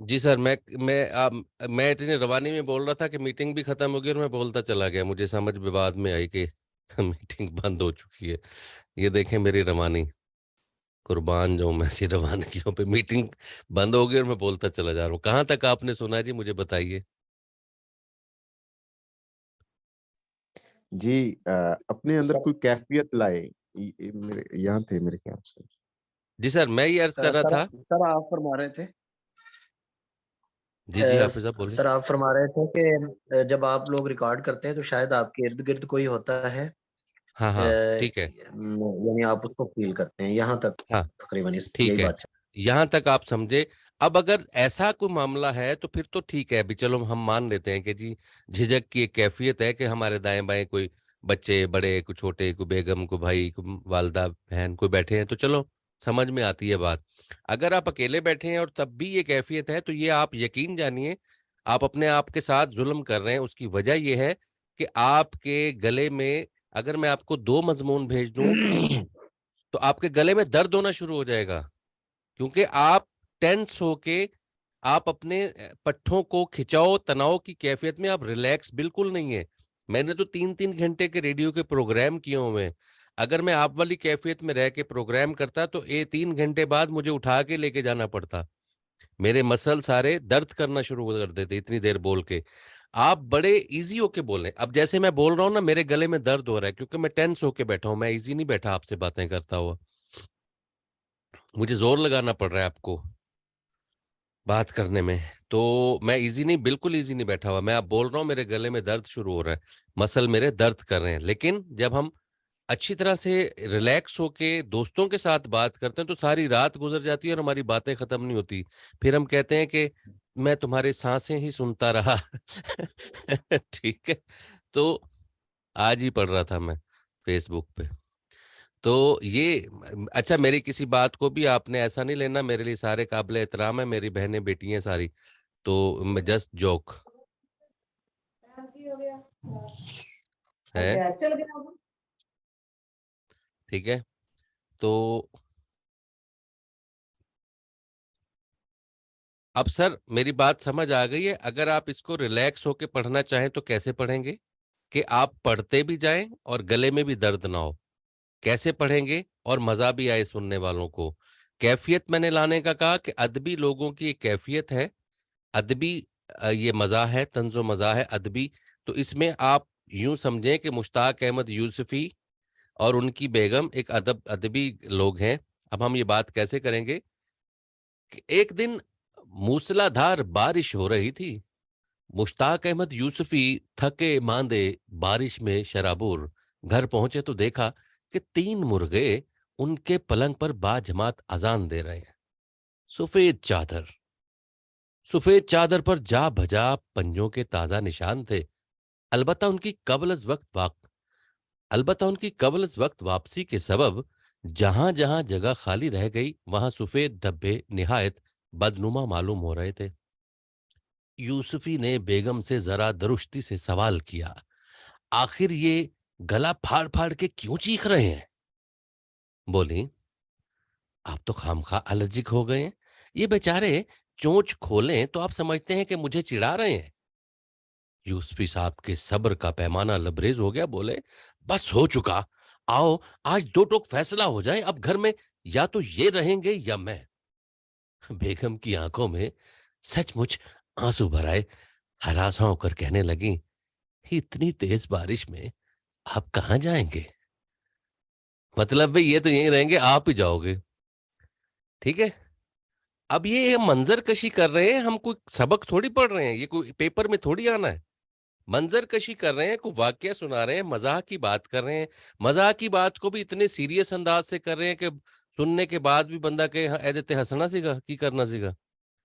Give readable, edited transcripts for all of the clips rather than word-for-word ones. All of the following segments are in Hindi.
जी सर, मैं इतनी रवानी में बोल रहा था कि मीटिंग भी खत्म हो गई और मैं बोलता चला गया। मुझे समझ में बाद में आई कि मीटिंग बंद हो चुकी है। ये देखें मेरी रवानी, कुर्बान जो मैं ऐसी रवानगियों पे। मीटिंग बंद हो गई और मैं बोलता चला जा रहा हूँ। कहाँ तक आपने सुना है जी, मुझे बताइए। जी। अपने अंदर सर कोई कैफियत लाए, मेरे यहाँ थे मेरे ख्याल से। जी सर, मैं ये अर्ज कर रहा सर था। सर आप फरमा रहे थे। जी जी, हाफिज साहब बोलिए। सर आप फरमा रहे थे कि जब आप लोग रिकॉर्ड करते हैं तो शायद आपके इर्द गिर्द कोई होता है, हाँ हाँ, ठीक है। यानी आप उसको फील करते हैं, यहाँ तक हाँ, तकरीबन इस यही ठीक है। बात यहां तक आप समझे। अब अगर ऐसा कोई मामला है तो फिर तो ठीक है, अभी चलो हम मान लेते हैं कि जी झिझक की एक कैफियत है कि हमारे दाएं बाएं कोई बच्चे, बड़े को छोटे, को बेगम, को भाई, को वालदा बहन, कोई बैठे हैं तो चलो समझ में आती है बात। अगर आप अकेले बैठे हैं और तब भी ये कैफियत है तो ये आप यकीन जानिए, आप अपने आप के साथ जुल्म कर रहे हैं। उसकी वजह ये है कि आपके गले में, अगर मैं आपको दो मजमून भेज दूं है। तो आपके गले में दर्द होना शुरू हो जाएगा। क्योंकि आप टेंस होके, आप अपने पट्ठों को खिंचाओ, तनाव की कैफियत में आप रिलैक्स बिल्कुल नहीं है। मैंने तो 3-3 घंटे के रेडियो के प्रोग्राम किए हुए हैं। अगर मैं आप वाली कैफियत में रह के प्रोग्राम करता तो ये 3 घंटे बाद मुझे उठा के लेके जाना पड़ता। मेरे मसल सारे दर्द करना शुरू कर देते इतनी देर बोल के। आप बड़े इजी होके बोलें। अब जैसे मैं बोल रहा हूँ ना, मेरे गले में दर्द हो रहा है क्योंकि मैं टेंस होके बैठा हूं। मैं इजी नहीं बैठा आपसे बातें करता हुआ। मुझे जोर लगाना पड़ रहा है आपको बात करने में। तो मैं इजी नहीं, बिल्कुल इजी नहीं बैठा हुआ। मैं आप बोल रहा हूँ, मेरे गले में दर्द शुरू हो रहा है, मसल मेरे दर्द कर रहे हैं। लेकिन जब हम अच्छी तरह से रिलैक्स होके दोस्तों के साथ बात करते हैं तो सारी रात गुजर जाती है और हमारी बातें खत्म नहीं होती। फिर हम कहते हैं कि मैं तुम्हारे सांसें ही सुनता रहा। ठीक है। तो आज ही पढ़ रहा था मैं फेसबुक पे। तो ये, अच्छा, मेरी किसी बात को भी आपने ऐसा नहीं लेना, मेरे लिए सारे काबिल एहतराम है, मेरी बहनें बेटी हैं सारी। तो मैं जस्ट जोक है। ठीक है। तो अब सर मेरी बात समझ आ गई है। अगर आप इसको रिलैक्स होके पढ़ना चाहें तो कैसे पढ़ेंगे कि आप पढ़ते भी जाएं और गले में भी दर्द ना हो? कैसे पढ़ेंगे और मजा भी आए सुनने वालों को? कैफियत मैंने लाने का कहा कि अदबी लोगों की एक कैफियत है। अदबी ये मजा है, तंजो मजा है अदबी। तो इसमें आप यूं समझें कि मुश्ताक अहमद यूसुफी और उनकी बेगम एक अदबी लोग हैं। अब हम ये बात कैसे करेंगे कि एक दिन मूसलाधार बारिश हो रही थी। मुश्ताक अहमद यूसुफी थके मांदे बारिश में शराबुर घर पहुंचे तो देखा कि 3 मुर्गे उनके पलंग पर बाजमात अजान दे रहे हैं। सफेद चादर, सफेद चादर पर जा भजा पंजों के ताजा निशान थे। अलबत्ता उनकी कबल अज वक्त वापसी के सबब जहां जहां जगह खाली रह गई वहां सफेद धब्बे निहायत बदनुमा मालूम हो रहे थे। यूसुफी ने बेगम से जरा दुरुस्ती से सवाल किया, आखिर ये गला फाड़ फाड़ के क्यों चीख रहे हैं? बोली, आप तो खामखा एलर्जिक हो गए हैं। ये बेचारे चोंच खोलें तो आप समझते हैं कि मुझे चिढ़ा रहे हैं। यूसुफी साहब के सब्र का पैमाना लबरेज हो गया। बोले, बस हो चुका। आओ आज दो टोक फैसला हो जाए। अब घर में या तो ये रहेंगे या मैं। बेगम की आंखों में सचमुच आंसू भर आए। हरासा होकर कहने लगी, इतनी तेज बारिश में आप कहाँ जाएंगे? मतलब भाई ये तो यहीं रहेंगे, आप ही जाओगे। ठीक है। अब ये मंजर कशी कर रहे हैं, हम कोई सबक थोड़ी पढ़ रहे हैं, ये कोई पेपर में थोड़ी आना है। मंजर कशी कर रहे हैं, कोई वाकया सुना रहे हैं, मजाक की बात कर रहे हैं। मजाक की बात को भी इतने सीरियस अंदाज से कर रहे हैं कि सुनने के बाद भी बंदा कहे हाँ, ए देते हंसना सीखा की करना सीखा।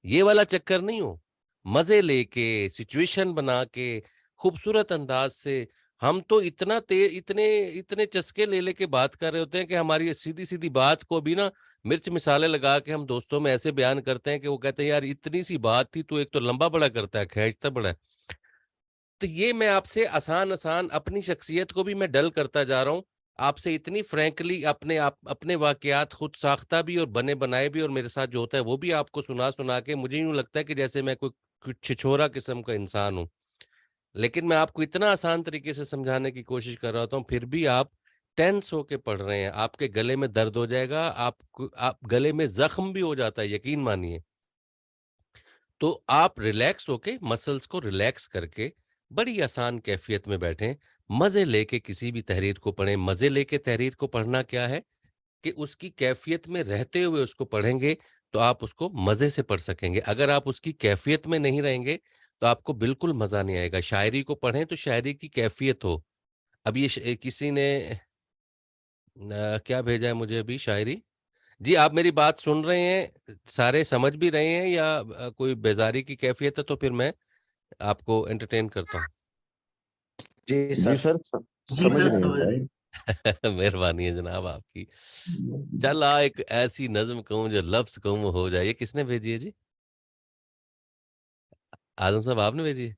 ये वाला चक्कर नहीं हो। मजे लेके, सिचुएशन बना के, खूबसूरत अंदाज से। हम तो इतना इतने इतने चस्के ले लेके बात कर रहे होते हैं कि हमारी सीधी सीधी बात को भी ना मिर्च मिसाले लगा के हम दोस्तों में ऐसे बयान करते हैं कि वो कहते हैं, यार इतनी सी बात थी, तो एक तो लंबा बड़ा करता है, खींचता बड़ा है। तो ये मैं आपसे आसान आसान अपनी शख्सियत को भी मैं डल करता जा रहा हूं। आपसे इतनी फ्रैंकली अपने वाकयात खुद साख्ता भी और बने बनाए भी और मेरे साथ जो होता है वो भी आपको सुना-सुना के मुझे यूँ लगता है कि जैसे मैं कोई कुछ छिछोरा किस्म का इंसान हूँ। लेकिन मैं आपको इतना आसान तरीके से समझाने की कोशिश कर रहा होता हूँ, फिर भी आप टेंस होके पढ़ रहे हैं। आपके गले में दर्द हो जाएगा, आप गले में ज़ख्म भी हो जाता है, यकीन मानिए। तो आप रिलैक्स होके मसल्स को रिलैक्स करके बड़ी आसान कैफियत में बैठें, मज़े लेके किसी भी तहरीर को पढ़ें। मज़े लेके तहरीर को पढ़ना क्या है कि उसकी कैफियत में रहते हुए उसको पढ़ेंगे, तो आप उसको मज़े से पढ़ सकेंगे। अगर आप उसकी कैफियत में नहीं रहेंगे, तो आपको बिल्कुल मज़ा नहीं आएगा। शायरी को पढ़ें तो शायरी की कैफियत हो। अब ये किसी ने क्या भेजा है मुझे अभी शायरी? जी, आप मेरी बात सुन रहे हैं, सारे समझ भी रहे हैं या कोई बेज़ारी की कैफियत है तो फिर मैं आपको एंटरटेन करता हूँ। जी जी सर। सर, समझ रहे हैं सर। मेहरबानी है जनाब आपकी। चल आ एक ऐसी नज़्म कहूँ जो लफ्ज़ कहूँ वो हो जाए। ये किसने भेजी है जी? आज़म साहब आपने भेजी है?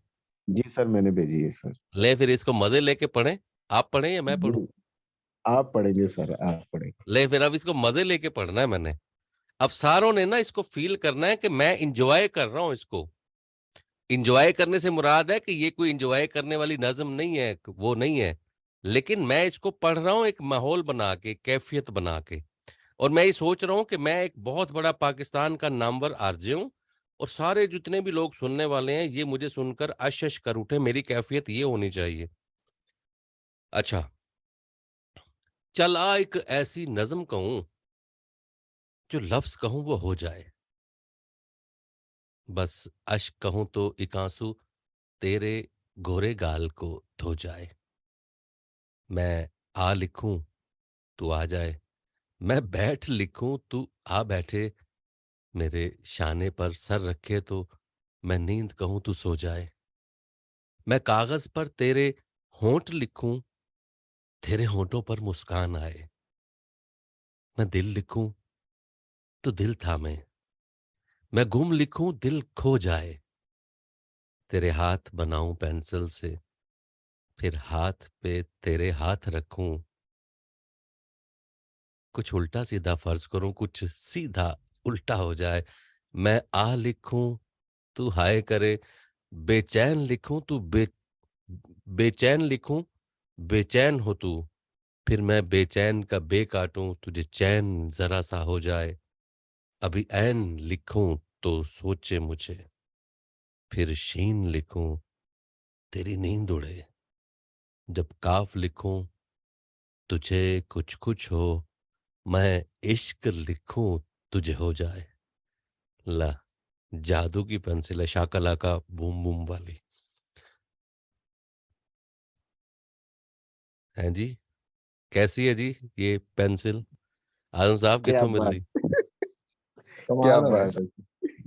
जी सर, मैंने भेजी है सर। लें फिर इसको मज़े लेके पढ़ें। आप पढ़ें या मैं पढ़ूँ? जी, आप पढ़ेंगे सर, आप पढ़ेंगे। लें फिर अब इसको मज़े लेके पढ़ना है मैंने। अब सारों ने ना इसको फ़ील करना है कि मैं एन्जॉय कर रहा हूँ इसको। एन्जॉय करने से मुराद है कि ये कोई एन्जॉय करने वाली नज़्म नहीं है, वो नहीं है। लेकिन मैं इसको पढ़ रहा हूँ एक माहौल बना के, कैफ़ियत बना के। और मैं ये सोच रहा हूँ कि मैं एक बहुत बड़ा पाकिस्तान का नामवर आरजे हूँ और सारे जितने भी लोग सुनने वाले हैं, ये मुझे सुनकर अश-अश कर उठे, मेरी कैफ़ियत ये होनी चाहिए। अच्छा, चल आ एक ऐसी नज़्म कहूँ, जो लफ्ज़ कहूँ वो हो जाए। बस अश्क कहूँ तो एक आँसू तेरे गोरे गाल को धो जाए। मैं आ लिखूँ, तू आ जाए। मैं बैठ लिखूँ, तू आ बैठे। मेरे शाने पर सर रखे तो मैं नींद कहूँ तू सो जाए। मैं कागज पर तेरे होंठ लिखूं, तेरे होंठों पर मुस्कान आए। मैं दिल लिखूं तो दिल थामे, मैं गुम लिखूं दिल खो जाए। तेरे हाथ बनाऊं पेंसिल से, फिर हाथ पे तेरे हाथ रखूं। कुछ उल्टा सीधा फर्ज करूं, कुछ सीधा उल्टा हो जाए। मैं आ लिखूं तू हाय करे, बेचैन लिखूं तू बेचैन लिखूं, बेचैन हो तू। फिर मैं बेचैन का बे काटूं, तुझे चैन जरा सा हो जाए। अभी ऐन लिखूं तो सोचे मुझे, फिर शीन लिखूं तेरी नींद उड़े। जब काफ लिखूं तुझे कुछ कुछ हो, मैं इश्क लिखूं तुझे हो जाए। ला, जादू की पेंसिल है, शाका लाका बूम बूम वाली। हैं जी, कैसी है जी ये पेंसिल? आजम साहब क्या कितों मिल बात दी? क्या कमाल हो गया बात सर। है!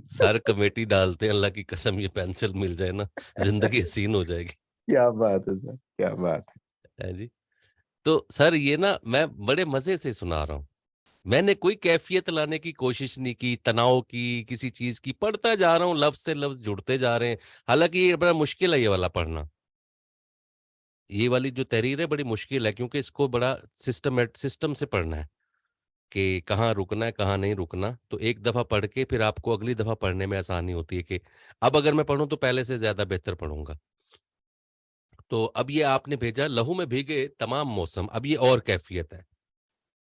सर कमेटी डालते हैं, अल्लाह की कसम ये पेंसिल मिल जाए ना, जिंदगी हसीन हो जाएगी। क्या बात है सर, क्या बात है! है जी। तो सर ये ना मैं बड़े मजे से सुना रहा हूँ। मैंने कोई कैफियत लाने की कोशिश नहीं की, तनाव की, किसी चीज की, पढ़ता जा रहा हूँ, लफ्ज से लफ्ज जुड़ते जा रहे हैं। हालांकि ये बड़ा मुश्किल है ये वाला पढ़ना। ये वाली जो तहरीर है बड़ी मुश्किल है क्योंकि इसको बड़ा सिस्टम से पढ़ना है कि कहाँ रुकना है, कहाँ नहीं रुकना। तो एक दफा पढ़ के फिर आपको अगली दफा पढ़ने में आसानी होती है कि अब अगर मैं पढ़ूं तो पहले से ज्यादा बेहतर पढ़ूंगा। तो अब ये आपने भेजा लहू में भीगे तमाम मौसम, अब ये और कैफियत है।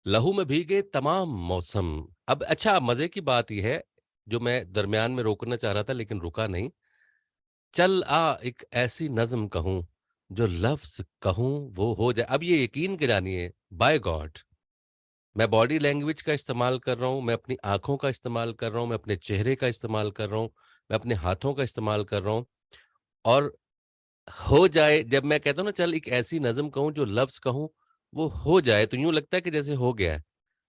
लहू में भीगे तमाम मौसम। अब अच्छा मजे की बात यह है, जो मैं दरमियान में रोकना चाह रहा था लेकिन रुका नहीं। चल आ एक ऐसी नज्म कहूं, जो लफ्ज कहूं वो हो जाए। अब ये यकीन के जानिए, बाय गॉड, मैं बॉडी लैंग्वेज का इस्तेमाल कर रहा हूं, मैं अपनी आंखों का इस्तेमाल कर रहा हूं, मैं अपने चेहरे का इस्तेमाल कर रहा हूं, मैं अपने हाथों का इस्तेमाल कर रहा हूं। और हो जाए, जब मैं कहता हूं ना चल एक ऐसी नज्म कहूं जो लफ्ज कहूं वो हो जाए, तो यूं लगता है कि जैसे हो गया है।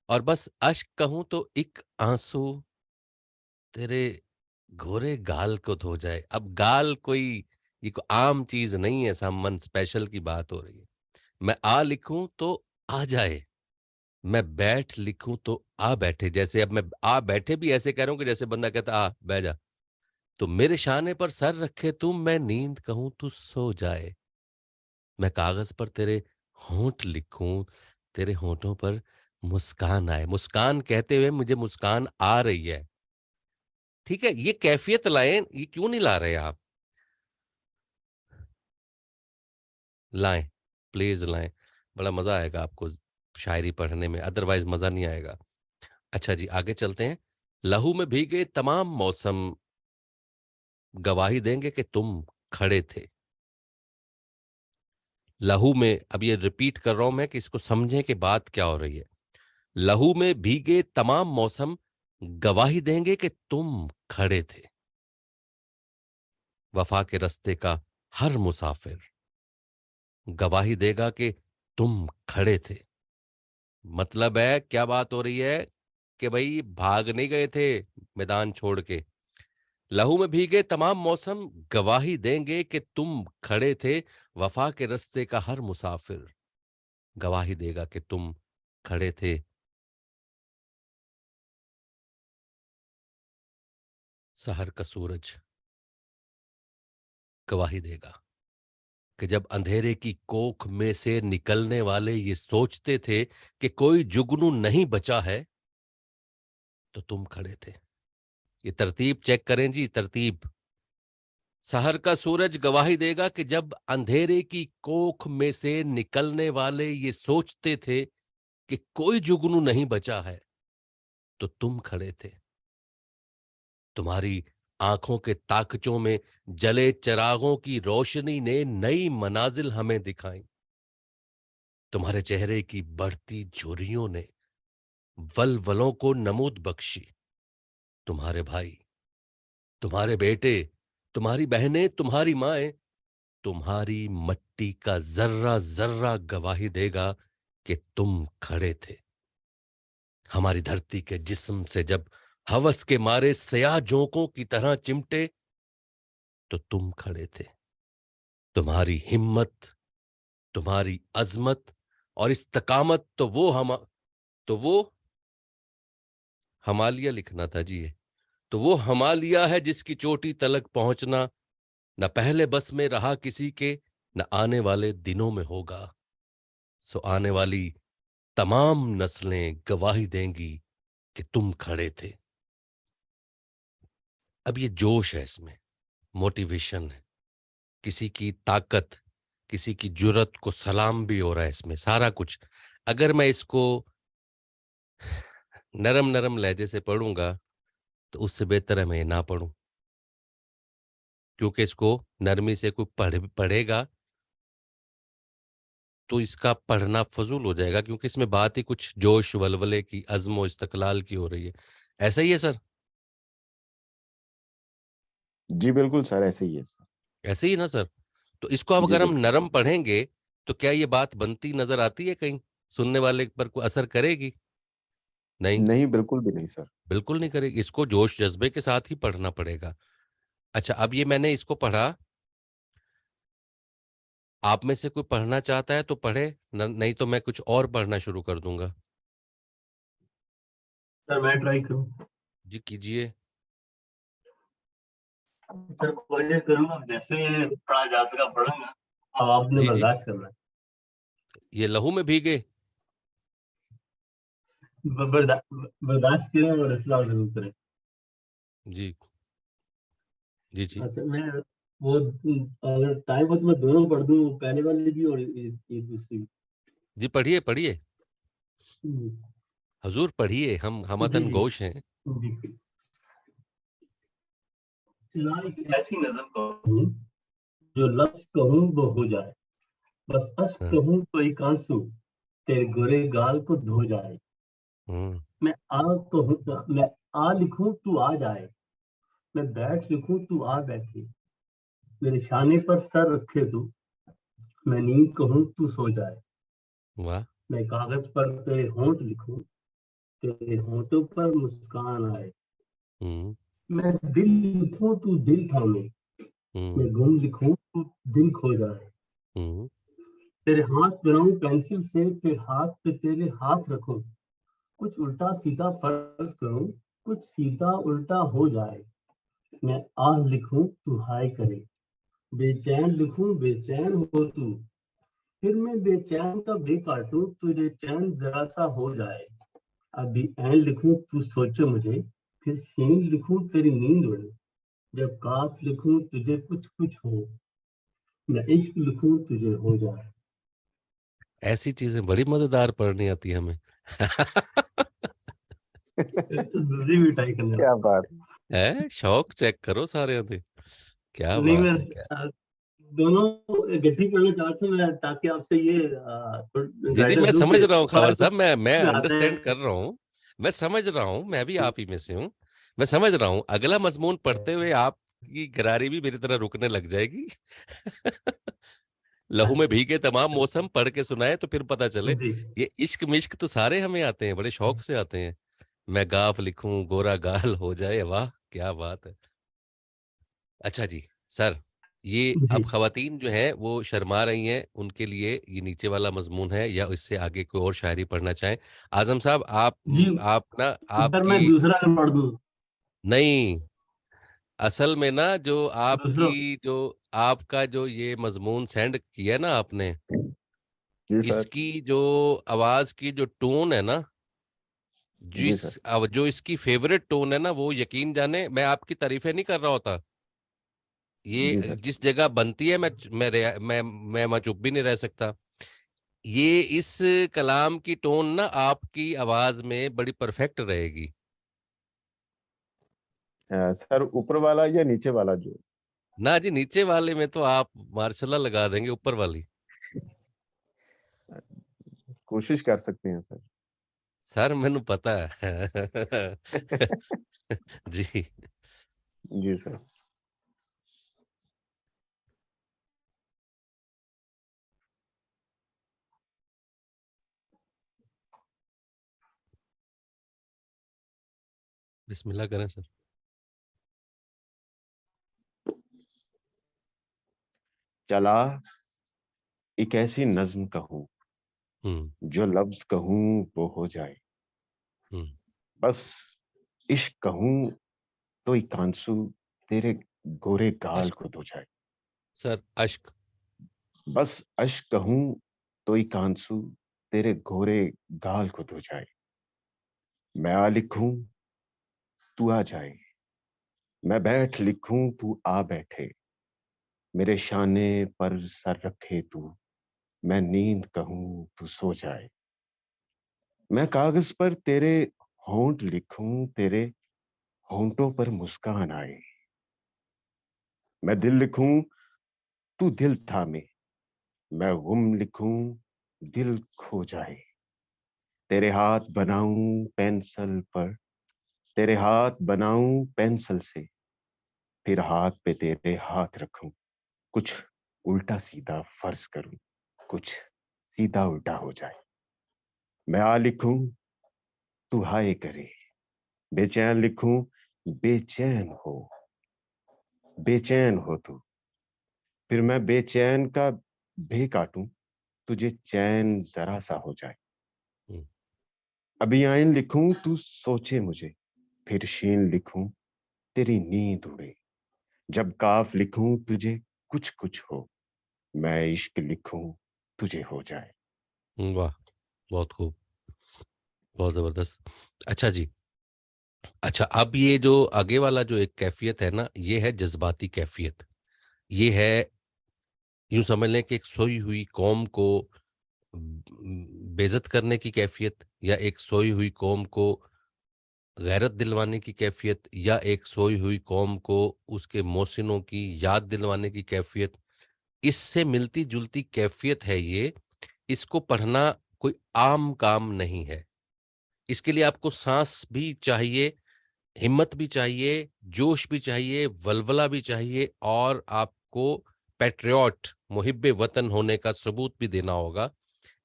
और बस अश्क कहूं तो एक आंसू तेरे घोरे गाल को धो जाए। अब गाल कोई ये कोई आम चीज नहीं है, समवन स्पेशल की बात हो रही है। मैं आ लिखूं तो आ जाए, मैं बैठ लिखूं तो आ बैठे। जैसे अब मैं आ बैठे भी ऐसे कह रहा हूं कि जैसे बंदा कहता आ बह जा। तो मेरे शाने पर सर रखे तुम, मैं नींद कहूं तू सो जाए। मैं कागज पर तेरे होंठ लिखूं, तेरे होठों पर मुस्कान आए। मुस्कान कहते हुए मुझे मुस्कान आ रही है। ठीक है, ये कैफियत लाएं, ये क्यों नहीं ला रहे आप? लाएं, प्लीज लाएं। बड़ा मजा आएगा आपको शायरी पढ़ने में, अदरवाइज मजा नहीं आएगा। अच्छा जी, आगे चलते हैं। लहू में भीगे तमाम मौसम गवाही देंगे कि तुम खड़े थे। लहू में, अब ये रिपीट कर रहा हूं मैं कि इसको समझें कि बात क्या हो रही है। लहू में भीगे तमाम मौसम गवाही देंगे कि तुम खड़े थे। वफा के रास्ते का हर मुसाफिर गवाही देगा कि तुम खड़े थे। मतलब है, क्या बात हो रही है कि भाई भाग नहीं गए थे मैदान छोड़ के। लहू में भीगे तमाम मौसम गवाही देंगे कि तुम खड़े थे। वफा के रास्ते का हर मुसाफिर गवाही देगा कि तुम खड़े थे। सहर का सूरज गवाही देगा कि जब अंधेरे की कोख में से निकलने वाले ये सोचते थे कि कोई जुगनू नहीं बचा है, तो तुम खड़े थे। ये तरतीब चेक करें जी, तरतीब। सहर का सूरज गवाही देगा कि जब अंधेरे की कोख में से निकलने वाले ये सोचते थे कि कोई जुगनू नहीं बचा है, तो तुम खड़े थे। तुम्हारी आंखों के ताकचों में जले चिरागों की रोशनी ने नई मनाजिल हमें दिखाई। तुम्हारे चेहरे की बढ़ती झुर्रियों ने वलवलों को नमूद बख्शी। तुम्हारे भाई, तुम्हारे बेटे, तुम्हारी बहनें, तुम्हारी माएं, तुम्हारी मट्टी का जर्रा जर्रा गवाही देगा कि तुम खड़े थे। हमारी धरती के जिस्म से जब हवस के मारे सया जोंकों की तरह चिमटे, तो तुम खड़े थे। तुम्हारी हिम्मत, तुम्हारी अजमत और इस्तकामत, तो वो हमालिया लिखना था जी ये। तो वो हमालिया है जिसकी चोटी तलक पहुंचना न पहले बस में रहा किसी के, न आने वाले दिनों में होगा। सो आने वाली तमाम नस्लें गवाही देंगी कि तुम खड़े थे। अब ये जोश है इसमें, मोटिवेशन है, किसी की ताकत, किसी की जुर्रत को सलाम भी हो रहा है इसमें, सारा कुछ। अगर मैं इसको नरम नरम लहजे से पढ़ूंगा तो उससे बेहतर है मैं ये ना पढ़ूं, क्योंकि इसको नरमी से कोई पढ़ेगा तो इसका पढ़ना फजूल हो जाएगा, क्योंकि इसमें बात ही कुछ जोश वलवले की, अज़्म व इस्तक़लाल की हो रही है। ऐसा ही है सर? जी बिल्कुल सर, ऐसे ही है सर। ऐसे ही ना सर? तो इसको अब जी अगर हम बिल्कुल। नरम पढ़ेंगे तो क्या ये बात बनती नजर आती है कहीं? सुनने वाले पर कोई असर करेगी? नहीं, नहीं, बिल्कुल भी नहीं सर। बिल्कुल नहीं करेगी। इसको जोश जज्बे के साथ ही पढ़ना पड़ेगा। अच्छा, अब ये मैंने इसको पढ़ा, आप में से कोई पढ़ना चाहता है तो पढ़े, नहीं तो मैं कुछ और पढ़ना शुरू कर दूंगा। सर मैं ट्राई करूं? जी कीजिए। सर कोशिश करूंगा जैसे पढ़ा जा सका पढ़ूंगा। अब आपने जी जी, बर्दाश्त करना है। ये लहू में भीगे। बर्दाश्त करें और इस्लाह जरूर करें। जी जी जी अच्छा मैं वो अगर टाइम हो तो मैं दोनों पढ़ दूं, पहले वाली भी और ये दूसरी भी। जी, पढ़िए पढ़िए, हम्म, हजूर पढ़िए, हम जी हमतन जी गोश हैं। जी। चला एक ऐसी नज़म कहूं जो लफ्ज कहूं वो हो जाए, बस अश्क हाँ, कहूं तो एक आंसू तेरे गोरे गाल को धो जाए। हम्म, मैं आ कहूं, मैं आ लिखूं तू आ जाए, मैं बैठ लिखूं तू आ बैठे, मेरे शाने पर सर रखे तू, मैं नींद कहूं तू सो जाए। वाह, मैं कागज पर तेरे होंठ लिखूं, तेरे होंठों पर मुस्कान आए, हम्म, मैं दिल लिखूं तू दिल थामे, हम्म, मैं गुम लिखूं तू दिल खो जाए। हम्म, तेरे हाथ बनाऊं पेंसिल से, तेरे हाथ पे तेरे हाथ रखूं, कुछ उल्टा सीधा फर्ज करूं, कुछ सीधा उल्टा हो जाए। मैं आह लिखूं तू हाय करे, बेचैन लिखूं बेचैन हो तू, फिर मैं बेचैन का भी काटूं तुझे चैन जरा सा हो जाए। अभी ऐन लिखूं तू सोचे मुझे, फिर शीन लिखूं तेरी नींद उड़े। जब काफ लिखूं तुझे कुछ कुछ हो, मैं इश्क लिखूं तुझे हो जाए। ऐसी चीजें बड़ी मजेदार पढ़नी आती है हमें। तो दूसरी भी ट्राई करने क्या लगा। बात। है शौक चेक करो सारे होते। क्या नहीं, बात मैं है क्या। दोनों इकट्ठी करना चाहता हूँ मैं, ताकि आपसे ये जी जी, गाइडेंस मैं लूं समझ कि रहा हूँ खबर पार्ट साहब, मैं में आते अंडरस्टैंड कर हैं। रहा हूँ। मैं समझ रहा हूँ, मैं भी आप ही में से हूँ। मैं समझ रहा हूँ, अगला मजमून पढ़ते हुए आपकी गरारी भी मेरी तरह रुकने लग जाएगी। लहू में भीगे तमाम मौसम पढ़ के सुनाए तो फिर पता चले। जी ये इश्क मिश्क तो सारे हमें आते हैं, बड़े शौक से आते हैं। मैं गाफ लिखूं गोरा गाल हो जाए, वाह क्या बात है। अच्छा जी सर, ये जी अब खवातीन जो हैं वो शर्मा रही हैं, उनके लिए ये नीचे वाला मजमून है या इससे आगे कोई और शायरी पढ़ना चाहें। आजम साहब जी, आप ना सर आपकी मैं दूसरा पढ़ दूं? नहीं, असल में ना जो दूसरा। आपकी जो आपका जो ये मजमून सेंड किया ना आपने, जी सर। इसकी जो आवाज की जो टोन है ना, जी सर। जो इसकी फेवरेट टोन है ना, वो यकीन जाने मैं आपकी तारीफें नहीं कर रहा होता। जी ये सर। जिस जगह बनती है मैं चुप भी नहीं रह सकता। ये इस कलाम की टोन ना आपकी आवाज में बड़ी परफेक्ट रहेगी। सर ऊपर वाला या नीचे वाला जो। ना जी, नीचे वाले में तो आप मार्शल्लाह लगा देंगे, ऊपर वाली कोशिश कर सकते हैं सर। सर मैनू पता है। जी। जी सर। बिस्मिल्लाह करें सर। चला एक ऐसी नज्म कहूं, हम्म। जो लफ्ज कहूं वो हो जाए। हम्म। बस इश्क कहूं तो एक आंसू तेरे गोरे गाल अश्क को धो जाए। सर, अश्क। बस अश्क कहूं तो एक आंसू तेरे गोरे गाल को धो जाए। मैं आ लिखूं तू आ जाए, मैं बैठ लिखूं तू आ बैठे। मेरे शाने पर सर रखे तू, मैं नींद कहूं तू सो जाए। मैं कागज पर तेरे होंठ लिखूं, तेरे होंठों पर मुस्कान आए। मैं दिल लिखूं तू दिल थामे, मैं गुम लिखूं दिल खो जाए। तेरे हाथ बनाऊं पेंसिल पर, तेरे हाथ बनाऊं पेंसिल से, फिर हाथ पे तेरे हाथ रखूं। कुछ उल्टा सीधा फर्ज करूं, कुछ सीधा उल्टा हो जाए। मैं आ लिखूं तू हाय करे, बेचैन लिखूं बेचैन हो, बेचैन हो तू। फिर मैं बेचैन का भे काटूं, तुझे चैन जरा सा हो जाए। हम्म। अभी आइन लिखूं तू सोचे मुझे, फिर शीन लिखूं तेरी नींद उड़े। जब काफ लिखूं तुझे कुछ कुछ हो, मैं इश्क लिखूं तुझे हो जाए। वाह, बहुत खूब, बहुत जबरदस्त। अच्छा जी। अच्छा, अब ये जो आगे वाला जो एक कैफियत है ना, ये है जज्बाती कैफियत। ये है, यूं समझ लें कि एक सोई हुई कौम को बेइज्जत करने की कैफियत, या एक सोई हुई कौम को गैरत दिलवाने की कैफियत, या एक सोई हुई कौम को उसके मोहसिनों की याद दिलवाने की कैफियत। इससे मिलती जुलती कैफियत है ये। इसको पढ़ना कोई आम काम नहीं है। इसके लिए आपको सांस भी चाहिए, हिम्मत भी चाहिए, जोश भी चाहिए, वलवला भी चाहिए, और आपको पैट्रियट मुहिब्बे वतन होने का सबूत भी देना होगा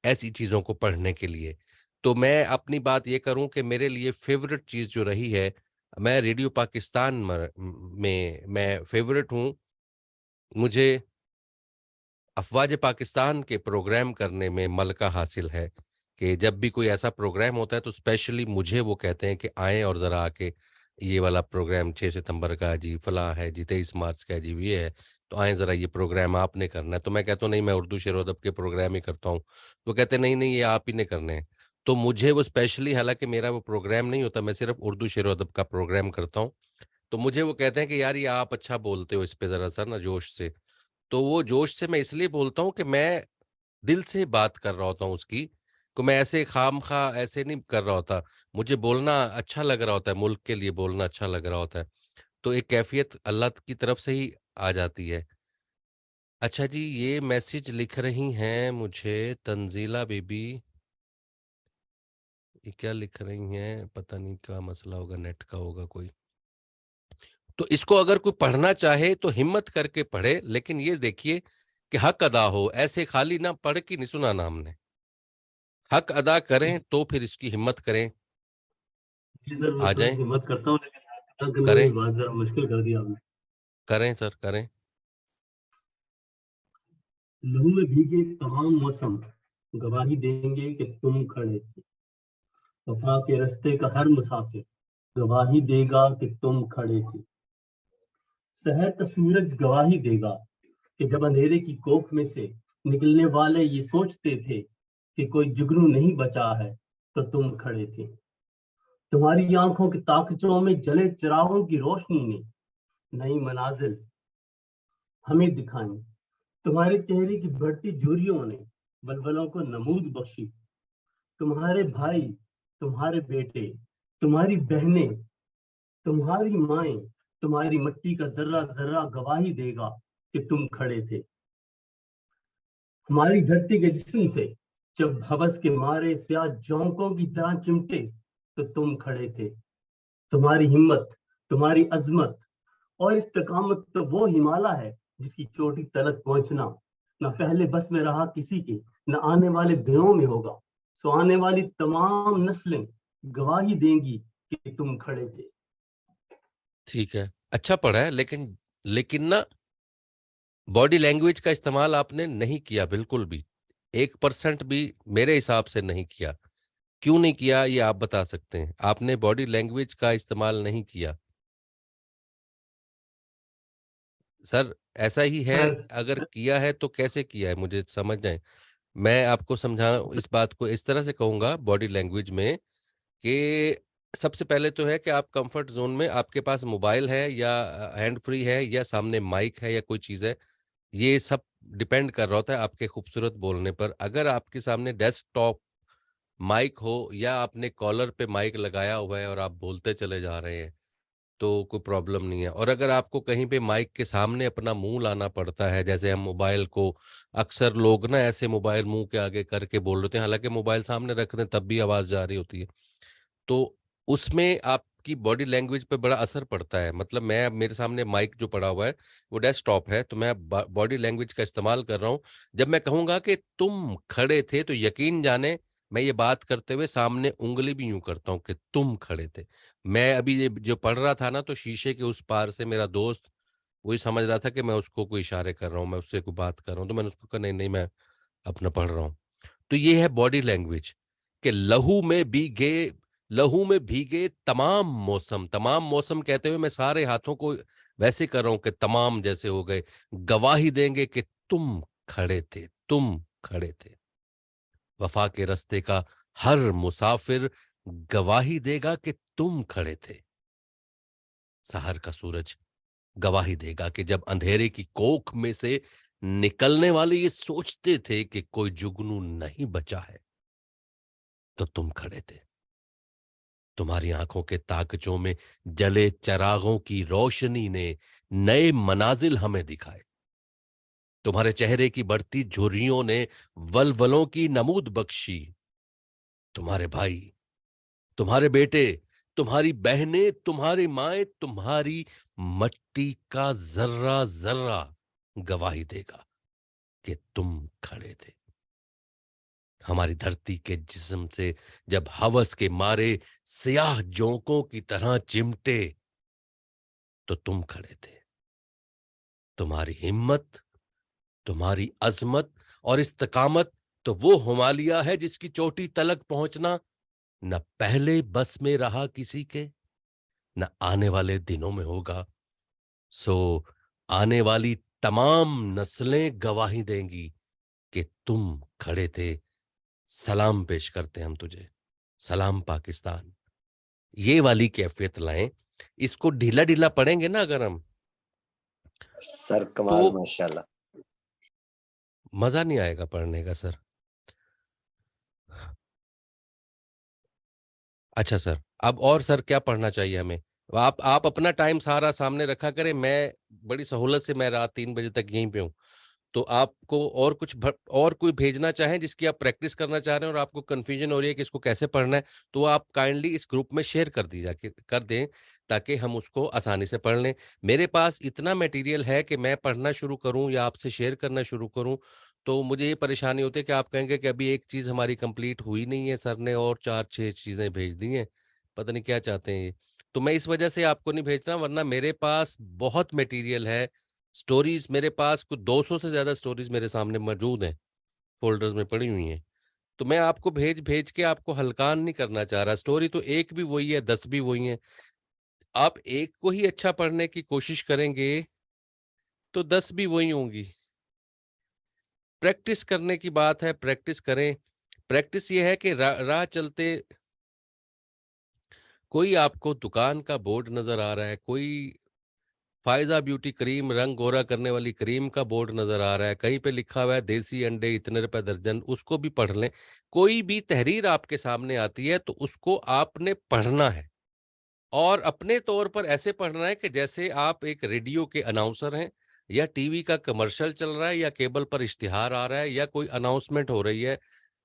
ऐसी चीज़ों को पढ़ने के लिए। तो मैं अपनी बात ये करूं कि मेरे लिए फ़ेवरेट चीज़ जो रही है, मैं रेडियो पाकिस्तान में मैं फ़ेवरेट हूं। मुझे अफ़वाज पाकिस्तान के प्रोग्राम करने में मलका हासिल है कि जब भी कोई ऐसा प्रोग्राम होता है तो स्पेशली मुझे वो कहते हैं कि आएँ और ज़रा आके ये वाला प्रोग्राम 6 सितंबर का है जी, फलाँ है जी, 23 मार्च का है जी, ये है। तो आए जरा ये प्रोग्राम आपने करना है। तो मैं कहता हूँ नहीं, मैं उर्दू शेर अदब के प्रोग्राम ही करता हूँ। तो कहते नहीं नहीं, ये आप ही ने करने हैं। तो मुझे वो स्पेशली, हालांकि मेरा वो प्रोग्राम नहीं होता, मैं सिर्फ उर्दू शेर अदब का प्रोग्राम करता हूँ। तो मुझे वो कहते हैं कि यार ये आप अच्छा बोलते हो, इस पे जरा सा ना जोश से। तो वो जोश से मैं इसलिए बोलता हूँ कि मैं दिल से बात कर रहा होता हूँ उसकी, को मैं ऐसे खाम खा ऐसे नहीं कर रहा होता। मुझे बोलना अच्छा लग रहा होता है, मुल्क के लिए बोलना अच्छा लग रहा होता है। तो एक कैफियत अल्लाह की तरफ से ही आ जाती है। अच्छा जी, ये मैसेज लिख रही हैं मुझे तंजीला बीबी। ये क्या लिख रही हैं, पता नहीं क्या मसला होगा, नेट का होगा कोई। तो इसको अगर कोई पढ़ना चाहे तो हिम्मत करके पढ़े, लेकिन ये देखिए कि हक अदा हो। ऐसे खाली ना पढ़ के नहीं सुना ना हमने। हक अदा करें तो फिर इसकी हिम्मत करें, जी सर, वो आ तो जाएं, हिम्मत करता हूँ, लेकिन आपका करने करें की बात जरा मुश्किल कर दी आपने। करें सर करें। लहू में भीगे तमाम मौसम गवाही देंगे कि तुम खड़े थे। वफा के रास्ते का हर मुसाफिर गवाही देगा कि तुम खड़े थे। शहर का सूरज गवाही देगा कि जब अंधेरे की कोख में से निकलने वाले ये सोचते थे कि कोई जुगनू नहीं बचा है, तो तुम खड़े थे। तुम्हारी आंखों की ताकतों में जले चिरागों की रोशनी ने नई मनाजिल हमें दिखाई। तुम्हारे चेहरे की बढ़ती झुर्रियों ने बलबलों को नमूद बख्शी। तुम्हारे भाई, तुम्हारे बेटे, तुम्हारी बहनें, तुम्हारी माएं, तुम्हारी मिट्टी का जर्रा जर्रा गवाही देगा कि तुम खड़े थे। हमारी धरती के जिस्म से जब हवस के मारे स्याह जोंकों की तरह चिमटे, तो तुम खड़े थे। तुम्हारी हिम्मत, तुम्हारी अजमत और इस्तकामत तो वो हिमालय है जिसकी चोटी तलक पहुंचना न पहले बस में रहा किसी के, न आने वाले दिनों में होगा। सो आने वाली तमाम नस्लें गवाही देंगी कि तुम खड़े थे। ठीक है, अच्छा पढ़ा है, लेकिन ना बॉडी लैंग्वेज का इस्तेमाल आपने नहीं किया बिल्कुल भी। 1% भी मेरे हिसाब से नहीं किया। क्यों नहीं किया ये आप बता सकते हैं? आपने बॉडी लैंग्वेज का इस्तेमाल नहीं किया सर, ऐसा ही है। खैर, अगर किया है तो कैसे किया है, मुझे समझ जाए। मैं आपको समझा, इस बात को इस तरह से कहूंगा बॉडी लैंग्वेज में कि सबसे पहले तो है कि आप कंफर्ट जोन में, आपके पास मोबाइल है या हैंड फ्री है या सामने माइक है या कोई चीज़ है। ये सब डिपेंड कर रहा होता है आपके खूबसूरत बोलने पर। अगर आपके सामने डेस्कटॉप माइक हो या आपने कॉलर पे माइक लगाया हुआ है और आप बोलते चले जा रहे हैं, तो कोई प्रॉब्लम नहीं है। और अगर आपको कहीं पे माइक के सामने अपना मुंह लाना पड़ता है, जैसे हम मोबाइल को, अक्सर लोग ना ऐसे मोबाइल मुंह के आगे करके बोल रहे होते हैं, हालांकि मोबाइल सामने रख दें तब भी आवाज जा रही होती है। तो उसमें आपकी बॉडी लैंग्वेज पे बड़ा असर पड़ता है। मतलब मैं, मेरे सामने माइक जो पड़ा हुआ है वो डेस्कटॉप है, तो मैं बॉडी लैंग्वेज का इस्तेमाल कर रहा हूँ। जब मैं कहूंगा कि तुम खड़े थे, तो यकीन जाने मैं ये बात करते हुए सामने उंगली भी यूं करता हूँ कि तुम खड़े थे। मैं अभी ये जो पढ़ रहा था ना, तो शीशे के उस पार से मेरा दोस्त वही समझ रहा था कि मैं उसको कोई इशारे कर रहा हूँ, मैं उससे कोई बात कर रहा हूँ। तो मैंने उसको कहा नहीं नहीं, मैं अपना पढ़ रहा हूँ। तो ये है बॉडी लैंग्वेज कि लहू में भीगे तमाम मौसम। तमाम मौसम कहते हुए मैं सारे हाथों को वैसे कर रहा हूं कि तमाम जैसे हो गए, गवाही देंगे कि तुम खड़े थे, तुम खड़े थे। वफा के रास्ते का हर मुसाफिर गवाही देगा कि तुम खड़े थे। सहर का सूरज गवाही देगा कि जब अंधेरे की कोख में से निकलने वाले ये सोचते थे कि कोई जुगनू नहीं बचा है, तो तुम खड़े थे। तुम्हारी आंखों के ताकचों में जले चरागों की रोशनी ने नए मनाजिल हमें दिखाए। तुम्हारे चेहरे की बढ़ती झुर्रियों ने वलवलों की नमूद बख्शी। तुम्हारे भाई, तुम्हारे बेटे, तुम्हारी बहनें, तुम्हारी माएं, तुम्हारी मट्टी का जर्रा जर्रा गवाही देगा कि तुम खड़े थे। हमारी धरती के जिस्म से जब हवस के मारे स्याह जोंकों की तरह चिमटे, तो तुम खड़े थे। तुम्हारी हिम्मत, तुम्हारी अजमत और इस्तकामत तो वो हिमालय है जिसकी चोटी तलक पहुंचना न पहले बस में रहा किसी के, न आने वाले दिनों में होगा। सो आने वाली तमाम नस्लें गवाही देंगी कि तुम खड़े थे। सलाम पेश करते हैं हम तुझे, सलाम पाकिस्तान। ये वाली कैफियत लाएं। इसको ढीला ढीला पढ़ेंगे ना अगर हम, सर कमाल, तो माशाल्लाह। मजा नहीं आएगा पढ़ने का सर। अच्छा सर, अब और सर क्या पढ़ना चाहिए हमें? आप अपना टाइम सारा सामने रखा करें। मैं बड़ी सहूलत से मैं रात 3 बजे तक यहीं पे हूँ। तो आपको और और कोई भेजना चाहें जिसकी आप प्रैक्टिस करना चाह रहे हैं और आपको कंफ्यूजन हो रही है कि इसको कैसे पढ़ना है, तो आप काइंडली इस ग्रुप में शेयर कर दें, ताकि हम उसको आसानी से पढ़ लें। मेरे पास इतना मटेरियल है कि मैं पढ़ना शुरू करूं या आपसे शेयर करना शुरू करूं, तो मुझे ये परेशानी होती है कि आप कहेंगे कि अभी एक चीज़ हमारी कंप्लीट हुई नहीं है, सर ने और 4-6 चीज़ें भेज दी हैं, पता नहीं क्या चाहते हैं ये। तो मैं इस वजह से आपको नहीं भेज रहा, वरना मेरे पास बहुत मटेरियल है। स्टोरीज मेरे पास कुछ 200 से ज्यादा स्टोरीज मेरे सामने मौजूद हैं, फोल्डर्स में पड़ी हुई हैं। तो मैं आपको भेज भेज के आपको हलकान नहीं करना चाह रहा। स्टोरी तो एक भी वही है, 10 भी वही है। आप एक को ही अच्छा पढ़ने की कोशिश करेंगे तो 10 भी वही होंगी। प्रैक्टिस करने की बात है, प्रैक्टिस करें। प्रैक्टिस ये है कि राह चलते कोई आपको दुकान का बोर्ड नजर आ रहा है, कोई फायजा ब्यूटी क्रीम रंग गोरा करने वाली क्रीम का बोर्ड नजर आ रहा है, कहीं पे लिखा हुआ है देसी अंडे इतने रुपए दर्जन, उसको भी पढ़ लें। कोई भी तहरीर आपके सामने आती है तो उसको आपने पढ़ना है, और अपने तौर पर ऐसे पढ़ना है कि जैसे आप एक रेडियो के अनाउंसर हैं, या टीवी का कमर्शियल चल रहा है, या केबल पर इश्तिहार आ रहा है, या कोई अनाउंसमेंट हो रही है,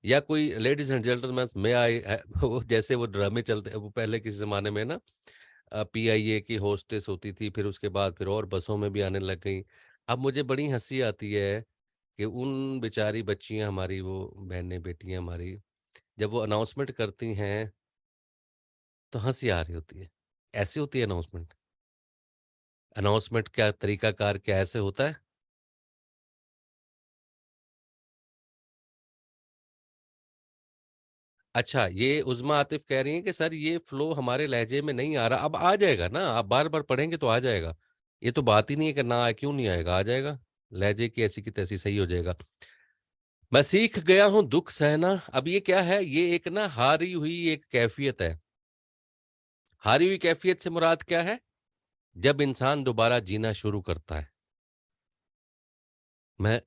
या कोई लेडीज एंड जेंटलमैन में आए वो जैसे वो ड्रामे चलते, वो पहले किसी जमाने में ना पीआईए की होस्टेस होती थी, फिर उसके बाद फिर और बसों में भी आने लग गई। अब मुझे बड़ी हंसी आती है कि उन बेचारी बच्चियां हमारी, वो बहनें बेटियां हमारी, जब वो अनाउंसमेंट करती हैं तो हंसी आ रही होती है। ऐसे होती है अनाउंसमेंट? अनाउंसमेंट क्या तरीकाकार क्या ऐसे होता है? अच्छा, ये उज़्मा आतिफ कह रही हैं कि सर ये फ्लो हमारे लहजे में नहीं आ रहा। अब आ जाएगा ना, आप बार बार पढ़ेंगे तो आ जाएगा। ये तो बात ही नहीं है कि ना आए, क्यों नहीं आएगा, आ जाएगा। लहजे की ऐसी की तैसी सही हो जाएगा। मैं सीख गया हूं दुख सहना। अब ये क्या है? ये एक ना हारी हुई एक कैफियत है। हारी हुई कैफियत से मुराद क्या है? जब इंसान दोबारा जीना शुरू करता है। मैं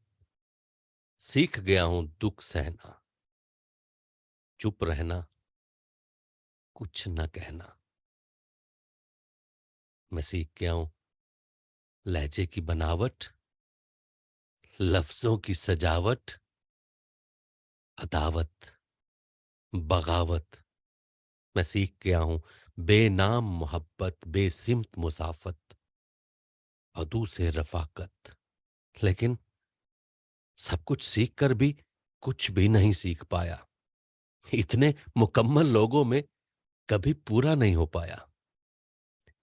सीख गया हूं दुख सहना, चुप रहना, कुछ न कहना। मैं सीख गया हूं लहजे की बनावट, लफ्जों की सजावट, अदावत, बगावत। मैं सीख गया हूं बेनाम मोहब्बत, बेसिमत मुसाफत, अदू से रफाकत। लेकिन सब कुछ सीख कर भी कुछ भी नहीं सीख पाया। इतने मुकम्मल लोगों में कभी पूरा नहीं हो पाया।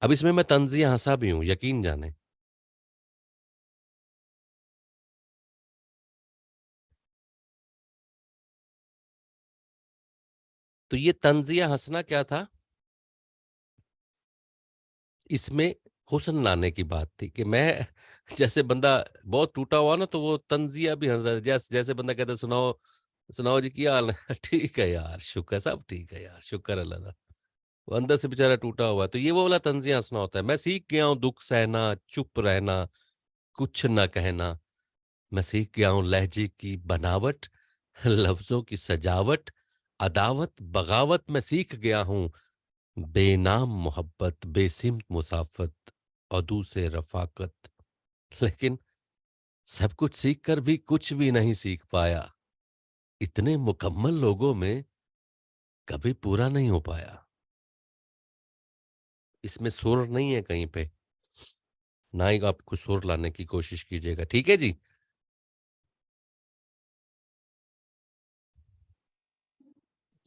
अब इसमें मैं तंजिया हंसा भी हूं, यकीन जाने। तो ये तंजिया हंसना क्या था? इसमें हुस्न लाने की बात थी कि मैं जैसे बंदा बहुत टूटा हुआ ना, तो वो तंजिया भी हंस रहा है। जैसे बंदा कहता है, सुनाओ सुनाओ जी क्या हाल है? ठीक है यार, शुक्र, सब ठीक है यार, शुक्र अल्लाह का। वो अंदर से बेचारा टूटा हुआ है। तो ये वो वाला तंजिया हंसना होता है। मैं सीख गया हूं दुख सहना, चुप रहना, कुछ ना कहना। मैं सीख गया हूं लहजे की बनावट, लफ्जों की सजावट, अदावत, बगावत। मैं सीख गया हूं बेनाम मोहब्बत, बेसिमत मुसाफत, अदू से रफाकत। लेकिन सब कुछ सीख कर भी कुछ भी नहीं सीख पाया। इतने मुकम्मल लोगों में कभी पूरा नहीं हो पाया। इसमें सुर नहीं है कहीं पे, ना ही आप कुछ सुर लाने की कोशिश कीजिएगा, ठीक है जी?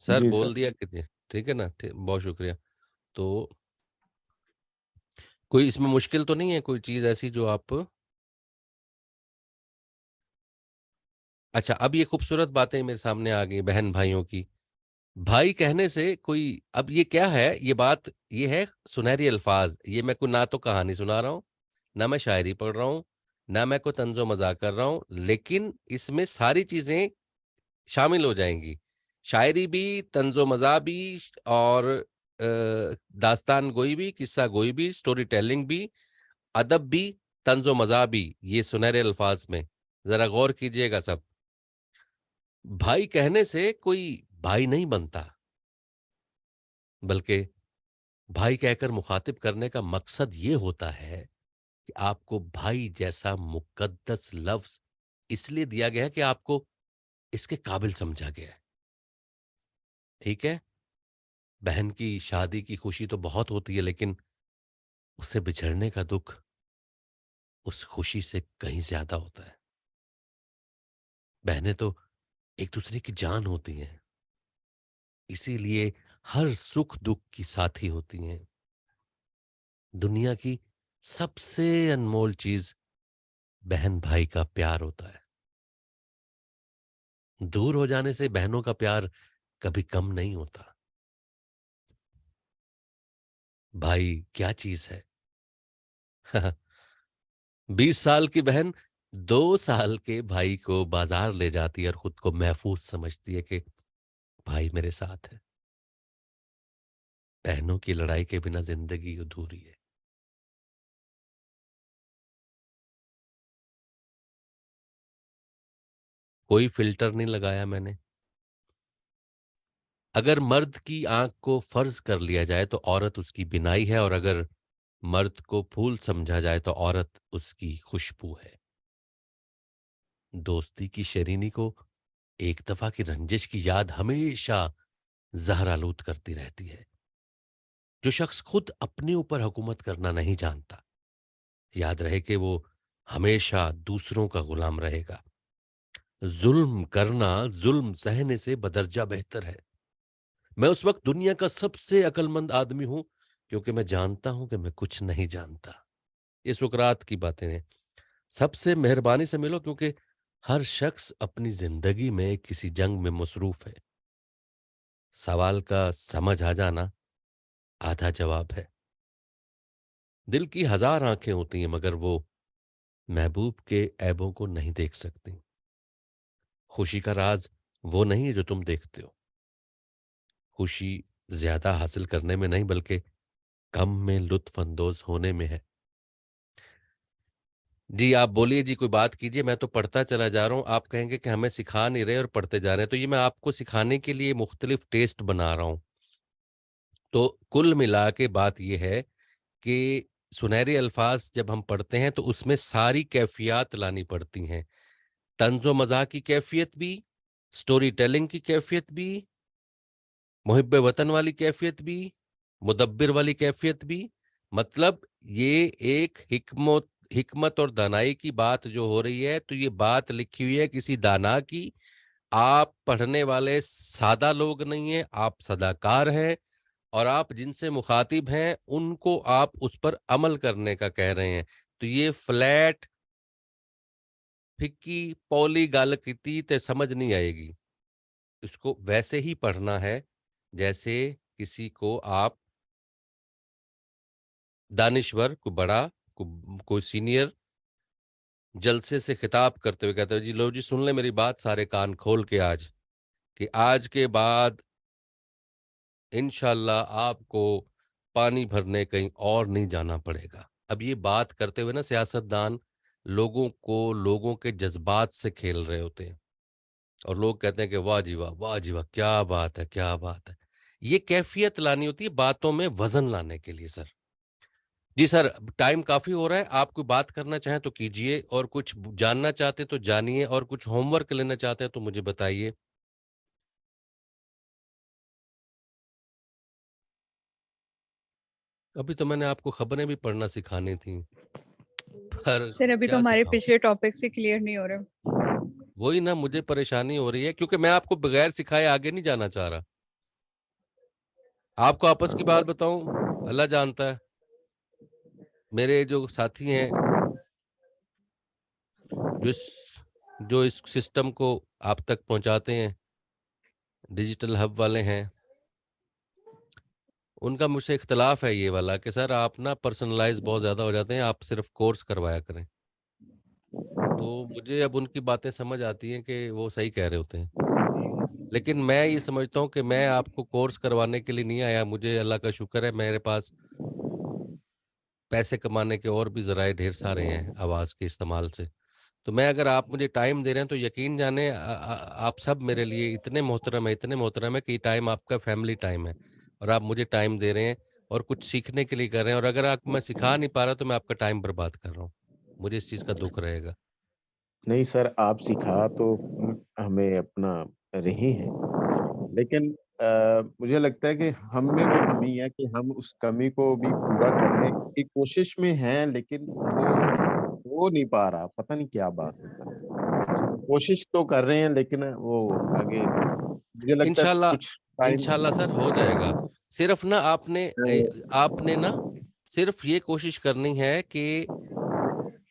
सर जी बोल सर। दिया कि ठीक है ना, बहुत शुक्रिया। तो कोई इसमें मुश्किल तो नहीं है, कोई चीज ऐसी जो आप? अच्छा, अब ये खूबसूरत बातें मेरे सामने आ गई बहन भाइयों की। भाई कहने से कोई, अब ये क्या है, ये बात ये है सुनहरी अल्फाज। ये मैं कोई ना तो कहानी सुना रहा हूँ, ना मैं शायरी पढ़ रहा हूँ, ना मैं कोई तंजो मजाक कर रहा हूं, लेकिन इसमें सारी चीजें शामिल हो जाएंगी। शायरी भी, तंजो मजा भी, और दास्तान गोई भी, किस्सा गोई भी, स्टोरी टेलिंग भी, अदब भी, तंजो मजा भी, ये सुनहरे अल्फाज में। जरा गौर कीजिएगा सब। भाई कहने से कोई भाई नहीं बनता, बल्कि भाई कहकर मुखातिब करने का मकसद ये होता है कि आपको भाई जैसा मुकद्दस लफ्ज इसलिए दिया गया है कि आपको इसके काबिल समझा गया है। ठीक है, बहन की शादी की खुशी तो बहुत होती है, लेकिन उससे बिछड़ने का दुख उस खुशी से कहीं ज्यादा होता है। बहनें तो एक दूसरे की जान होती हैं, इसीलिए हर सुख दुख की साथी होती हैं। दुनिया की सबसे अनमोल चीज बहन भाई का प्यार होता है। दूर हो जाने से बहनों का प्यार कभी कम नहीं होता। भाई क्या चीज है। 20 साल की बहन 2 साल के भाई को बाजार ले जाती है और खुद को महफूज समझती है कि भाई मेरे साथ है। बहनों की लड़ाई के बिना जिंदगी अधूरी है। कोई फिल्टर नहीं लगाया मैंने। अगर मर्द की आंख को फर्ज कर लिया जाए तो औरत उसकी बिनाई है, और अगर मर्द को फूल समझा जाए तो औरत उसकी खुशबू है। दोस्ती की शरीनी को एक दफा की रंजिश की याद हमेशा जहरालूद करती रहती है। जो शख्स खुद अपने ऊपर हुकूमत करना नहीं जानता, याद रहे कि वो हमेशा दूसरों का गुलाम रहेगा। जुल्म करना जुल्म सहने से बदरजा बेहतर है। मैं उस वक्त दुनिया का सबसे अक्लमंद आदमी हूं, क्योंकि मैं जानता हूं कि मैं कुछ नहीं जानता। ये सुकरात की बातें हैं। सबसे मेहरबानी से मिलो, क्योंकि हर शख्स अपनी जिंदगी में किसी जंग में मसरूफ है। सवाल का समझ आ जाना आधा जवाब है। दिल की 1000 आंखें होती हैं, मगर वो महबूब के ऐबों को नहीं देख सकती। खुशी का राज वो नहीं है जो तुम देखते हो। खुशी ज्यादा हासिल करने में नहीं, बल्कि कम में लुत्फ अंदोज होने में है। जी आप बोलिए, जी कोई बात कीजिए। मैं तो पढ़ता चला जा रहा हूं, आप कहेंगे कि हमें सिखा नहीं रहे और पढ़ते जा रहे हैं, तो ये मैं आपको सिखाने के लिए मुख्तलिफ टेस्ट बना रहा हूं। तो कुल मिला के बात यह है कि सुनहरे अल्फाज जब हम पढ़ते हैं तो उसमें सारी कैफियत लानी पड़ती हैं। तंजो मज़ाक की कैफियत भी, स्टोरी टेलिंग की कैफियत भी, मुहिब्बे वतन वाली कैफियत भी, मुदब्बिर वाली कैफियत भी। मतलब ये एक हिकमत हिकमत और दानाई की बात जो हो रही है, तो ये बात लिखी हुई है किसी दाना की। आप पढ़ने वाले सादा लोग नहीं हैं, आप सदाकार हैं, और आप जिनसे मुखातिब हैं उनको आप उस पर अमल करने का कह रहे हैं। तो ये फ्लैट फिक्की पौली गल कीती ते समझ नहीं आएगी। इसको वैसे ही पढ़ना है जैसे किसी को आप दानिश्वर को बड़ा कोई सीनियर जलसे से खिताब करते हुए कहते हो, जी लो जी सुन ले मेरी बात सारे कान खोल के आज, कि आज के बाद इंशाल्लाह आपको पानी भरने कहीं और नहीं जाना पड़ेगा। अब ये बात करते हुए ना सियासतदान लोगों के जज्बात से खेल रहे होते हैं, और लोग कहते हैं कि वाह जी वाह, वाह जी वाह, क्या बात है, क्या बात है। ये कैफियत लानी होती है बातों में वजन लाने के लिए सर। जी सर, टाइम काफी हो रहा है। आप कोई बात करना चाहें तो कीजिए, और कुछ जानना चाहते तो जानिए, और कुछ होमवर्क लेना चाहते हैं तो मुझे बताइए। अभी तो मैंने आपको खबरें भी पढ़ना सिखानी थी, पर सर अभी तो क्या हमारे सिखाऊं। पिछले टॉपिक से क्लियर नहीं हो रहे। वही ना, मुझे परेशानी हो रही है, क्योंकि मैं आपको बगैर सिखाए आगे नहीं जाना चाह रहा। आपको आपस की बात बताऊं, अल्लाह जानता है, मेरे जो साथी हैं जो इस जो इस सिस्टम को आप तक पहुंचाते हैं, डिजिटल हब वाले हैं, उनका मुझसे इख्तलाफ है ये वाला कि सर आप ना पर्सनलाइज बहुत ज़्यादा हो जाते हैं, आप सिर्फ कोर्स करवाया करें। तो मुझे अब उनकी बातें समझ आती हैं कि वो सही कह रहे होते हैं। लेकिन मैं ये समझता हूँ कि मैं आपको कोर्स करवाने के लिए नहीं आया, मुझे अल्लाह का शुक्र है मेरे पास पैसे कमाने के और भी ज़राए ढेर सारे हैं आवाज़ के इस्तेमाल से। तो मैं अगर आप मुझे टाइम दे रहे हैं तो यकीन जाने आप सब मेरे लिए इतने मोहतरम है कि टाइम आपका फैमिली टाइम है और आप मुझे टाइम दे रहे हैं और कुछ सीखने के लिए कर रहे हैं और अगर आप मैं सिखा नहीं पा रहा तो मैं आपका टाइम बर्बाद कर रहा हूँ। मुझे इस चीज़ का दुःख रहेगा। नहीं सर, आप सिखा तो हमें अपना रहे हैं, लेकिन मुझे लगता है कि हम में वो कमी है कि हम उस कमी को भी पूरा करने की कोशिश में हैं, लेकिन वो हो नहीं पा रहा। पता नहीं क्या बात है सर। कोशिश तो कर रहे हैं, लेकिन वो आगे मुझे लगता है इंशाल्लाह कुछ टाइम। इंशाल्लाह सर हो जाएगा। सिर्फ़ ना आपने ना सिर्फ़ ये कोशिश करनी है कि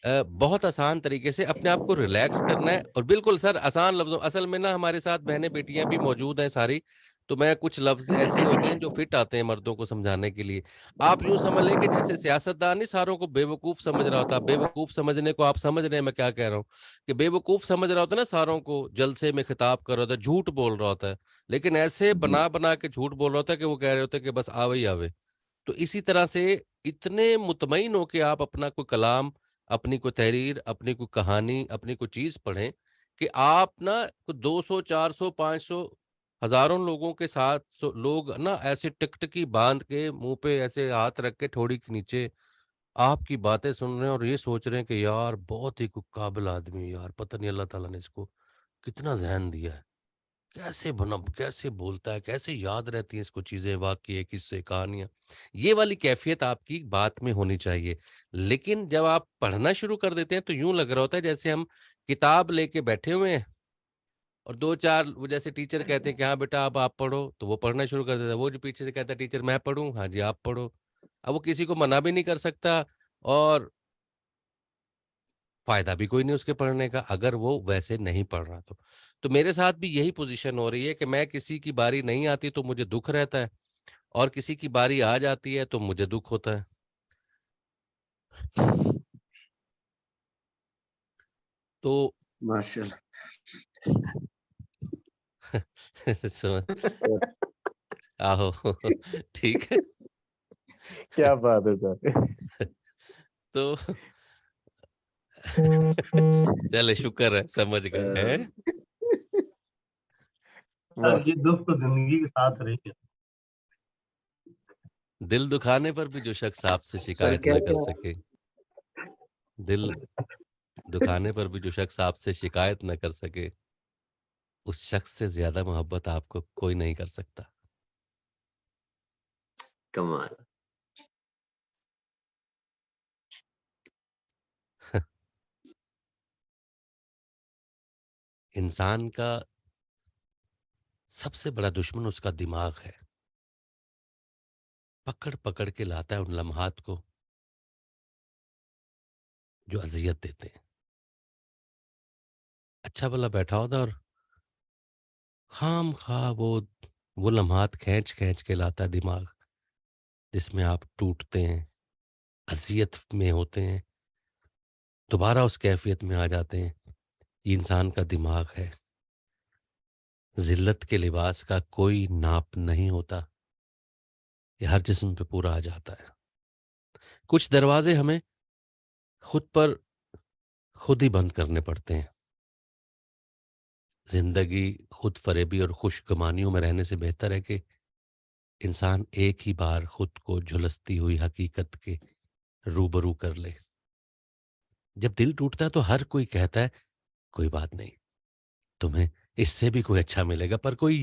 बहुत आसान तरीके से अपने आप को रिलैक्स करना है और बिल्कुल सर आसान लफ्ज़ों असल में ना हमारे साथ बहनें-बेटियाँ भी मौजूद हैं सारी, तो मैं कुछ लफ्ज़ ऐसे ही होते हैं जो फिट आते हैं मर्दों को समझाने के लिए। आप यूँ समझ लें कि जैसे सियासतदान नहीं सारों को बेवकूफ़ समझ रहा होता, बेवकूफ़ समझने को आप समझ रहे हैं मैं क्या कह रहा हूँ, कि बेवकूफ़ समझ रहा होता है ना सारों को, जलसे में खिताब कर रहा होता है, झूठ बोल रहा होता है, लेकिन ऐसे जी। बना-बना के झूठ बोल रहा होता है कि वो कह रहे होते हैं कि बस आवे ही आवे। तो इसी तरह से इतने मुतमईन हो के आप अपना कोई कलाम, अपनी कोई तहरीर, अपनी कोई कहानी, अपनी कोई चीज़ पढ़ें कि आप ना 200, 400, 500 हज़ारों लोगों के साथ लोग ना ऐसे टिकटिकी बाँध के मुँह पे ऐसे हाथ रख के ठोड़ी के नीचे आपकी बातें सुन रहे हैं और ये सोच रहे हैं कि यार बहुत ही कोई काबिल आदमी है यार, पता नहीं अल्लाह ताला ने इसको कितना ज़हन दिया है। कैसे बोलता है, कैसे याद रहती हैं इसको चीज़ें, वाक़ये, किस्से, कहानियाँ। ये वाली कैफ़ियत आपकी बात में होनी चाहिए। लेकिन जब आप पढ़ना शुरू कर देते हैं तो यूँ लग रहा होता है जैसे हम किताब लेके बैठे हुए हैं और 2-4 वो जैसे टीचर कहते हैं कि हाँ बेटा अब आप पढ़ो, तो वो पढ़ना शुरू कर देता है। वो जो पीछे से कहता है टीचर मैं पढ़ूँ? हाँ जी, आप पढ़ो। अब वो किसी को मना भी नहीं कर सकता और फ़ायदा भी कोई नहीं उसके पढ़ने का, अगर वो वैसे नहीं पढ़ रहा तो। तो मेरे साथ भी यही पोज़ीशन हो रही है कि मैं किसी की बारी नहीं आती तो मुझे दुःख रहता है और किसी की बारी आ जाती है तो मुझे दुःख होता है। तो माशाल्लाह। समझ आहो ठीक है। क्या बात है सर। तो चलिए शुक्र है समझ गए, हैं? वाह! ये दुःख तो ज़िंदगी के साथ रहेंगे। दिल दुखाने पर भी जो शख्स आपसे सर शिकायत ना कहते कर हैं सके, दिल दुखाने पर भी जो शख्स आपसे शिकायत ना कर सके, उस शख्स से ज़्यादा मोहब्बत आपको कोई नहीं कर सकता। कमाल। इंसान का सबसे बड़ा दुश्मन उसका दिमाग है। पकड़-पकड़ के लाता है उन लम्हात को जो अज़ियत देते हैं। अच्छा भला बैठा होता है और खामख़ा वो लम्हात खींच-खींच के लाता है दिमाग, जिसमें आप टूटते हैं, अज़ियत में होते हैं, दोबारा उस कैफ़ियत में आ जाते हैं। ये इंसान का दिमाग है। ज़िल्लत के लिबास का कोई नाप नहीं होता, ये हर जिस्म पे पूरा आ जाता है। कुछ दरवाज़े हमें खुद पर खुद ही बंद करने पड़ते हैं। ज़िंदगी खुदफ़रेबी और खुशगुमानियों में रहने से बेहतर है कि इंसान एक ही बार खुद को झुलसती हुई हकीकत के रूबरू कर ले। जब दिल टूटता है तो हर कोई कहता है, "कोई बात नहीं, तुम्हें इससे भी कोई अच्छा मिलेगा।" पर कोई